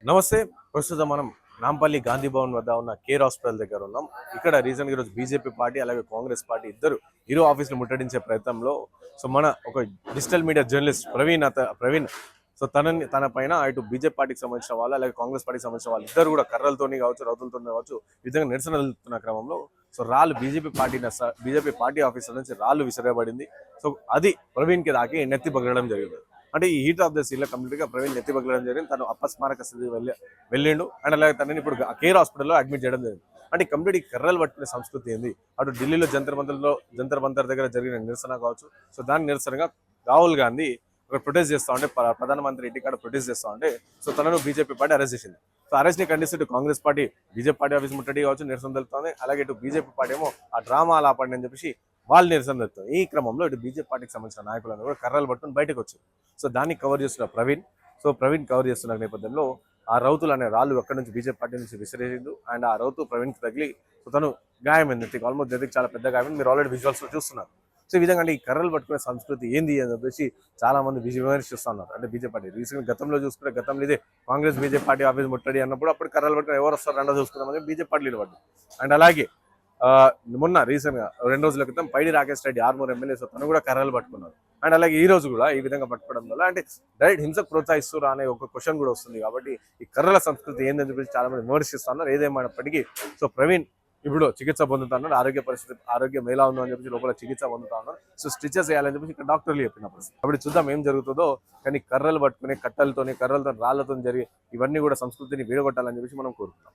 నమస్తే. ప్రస్తుతం మనం నాంపల్లి గాంధీ భవన్ వద్ద ఉన్న కేర్ హాస్పిటల్ దగ్గర ఉన్నాం. ఇక్కడ రీసెంట్గా ఈరోజు బీజేపీ పార్టీ అలాగే కాంగ్రెస్ పార్టీ ఇరు ఆఫీసులు ముట్టడించే ప్రయత్నంలో మన ఒక డిజిటల్ మీడియా జర్నలిస్ట్ ప్రవీణ్ తన పైన ఇటు బీజేపీ పార్టీకి సంబంధించిన వాళ్ళు అలాగే కాంగ్రెస్ పార్టీకి సంబంధించిన వాళ్ళు ఇద్దరు కూడా కర్రలతోని కావచ్చు, రౌతులతో కావచ్చు, ఈ విధంగా నిరసన వెళ్తున్న క్రమంలో రాళ్ళు బీజేపీ పార్టీ ఆఫీసర్ నుంచి రాళ్ళు విసిరబడింది. అది ప్రవీణ్కి తాకి నెత్తి పగలడం జరిగింది. అంటే ఈ హీట్ ఆఫ్ ద సీన్ లో కంప్లీట్ గా ప్రవీణ్ నెత్తి పగలడం జరిగింది. తను అపస్మారక స్థితి వెళ్ళిండు. అండ్ అలాగే తనని ఇప్పుడు కేర్ హాస్పిటల్లో అడ్మిట్ చేయడం జరిగింది. అంటే కంప్లీట్ ఈ కర్రలు పట్టుకునే సంస్కృతి ఏంది, అటు ఢిల్లీలో జంతర్ మంతర్ దగ్గర జరిగిన నిరసన కావచ్చు. దాని నిరసనగా రాహుల్ గాంధీ ప్రొటెస్ట్ చేస్తా ఉంటే, ప్రధానమంత్రి ఇంటికాడ ప్రొటెస్ట్ చేస్తా ఉంటే తనను బీజేపీ పార్టీ అరెస్ట్ చేసింది. అరెస్ట్ ని ఖండిస్తూ Congress party BJP party office ముట్టడి కావచ్చు నిరసన తెలుపుతోంది. అలాగే ఇటు బీజేపీ పార్టీ ఏమో ఆ డ్రామా ఆపండి అని చెప్పేసి వాళ్ళు నిరసన తెలుపుతారు. ఈ క్రమంలో ఇటు బీజేపీ పార్టీకి సంబంధించిన నాయకులను కూడా కర్రలు పట్టుకుని బయటకు వచ్చారు. దాన్ని కవర్ చేస్తున్న ప్రవీణ్ కవర్ చేస్తున్న నేపథ్యంలో ఆ రౌతులు అనే రాళ్ళు అక్కడి నుంచి బీజేపీ పార్టీ నుంచి విసిరేసిండు. అండ్ ఆ రౌతు ప్రవీణ్కి తగిలి తను గాయమైంది. ఆల్మోస్ట్ నెత్తికి చాలా పెద్ద గాయమైంది. మీరు ఆల్రెడీ విజువల్స్ లో చూస్తున్నారు. ఈ విధంగా అంటే ఈ కర్రలు పట్టుకునే సంస్కృతి ఏంది అని చెప్పేసి చాలా మంది విమర్శిస్తున్నారు. అంటే బీజేపీ పార్టీ రీసెంట్ గతంలో చూసుకుంటే, గతంలో ఇదే కాంగ్రెస్ బీజేపీ పార్టీ ఆఫీస్ ముట్టడి అన్నప్పుడు అప్పుడు కర్రలు పట్టుకుని ఎవరు వస్తారు రెండో చూసుకుందామని బీజేపీ పార్టీలు పడ్డాయి. అండ్ అలాగే మొన్న రీసెంట్ గా 2 రోజుల క్రితం పైడి రాకేష్ రెడ్డి ఆర్మూర్ ఎమ్మెల్యే తను కూడా కర్రలు పట్టుకున్నారు. అండ్ అలాగే ఈ రోజు కూడా ఈ విధంగా పట్టుకోవడం వల్ల అంటే డైరెక్ట్ హింసకు ప్రోత్సహిస్తురా అనే ఒక క్వశ్చన్ కూడా వస్తుంది. కాబట్టి ఈ కర్రల సంస్కృతి ఏందని చెప్పేసి చాలా మంది విమర్శిస్తున్నారు. ఏదేమైనప్పటికీ ప్రవీణ్ ఇప్పుడు చికిత్స పొందుతా ఉన్నారు. ఆరోగ్యం ఎలా ఉందో అని చెప్పి లోపల చికిత్స పొందుతా ఉన్నారు. స్టిచెస్ వేయాలని చెప్పి ఇక్కడ డాక్టర్లు చెప్పినప్పుడు అప్పుడు చూద్దాం ఏం జరుగుతుందో. కానీ కర్రలు పట్టుకుని కట్టలతో రాళ్లతో జరిగి ఇవన్నీ కూడా సంస్కృతిని వీడగొట్టాలని చెప్పి మనం కోరుకుంటాం.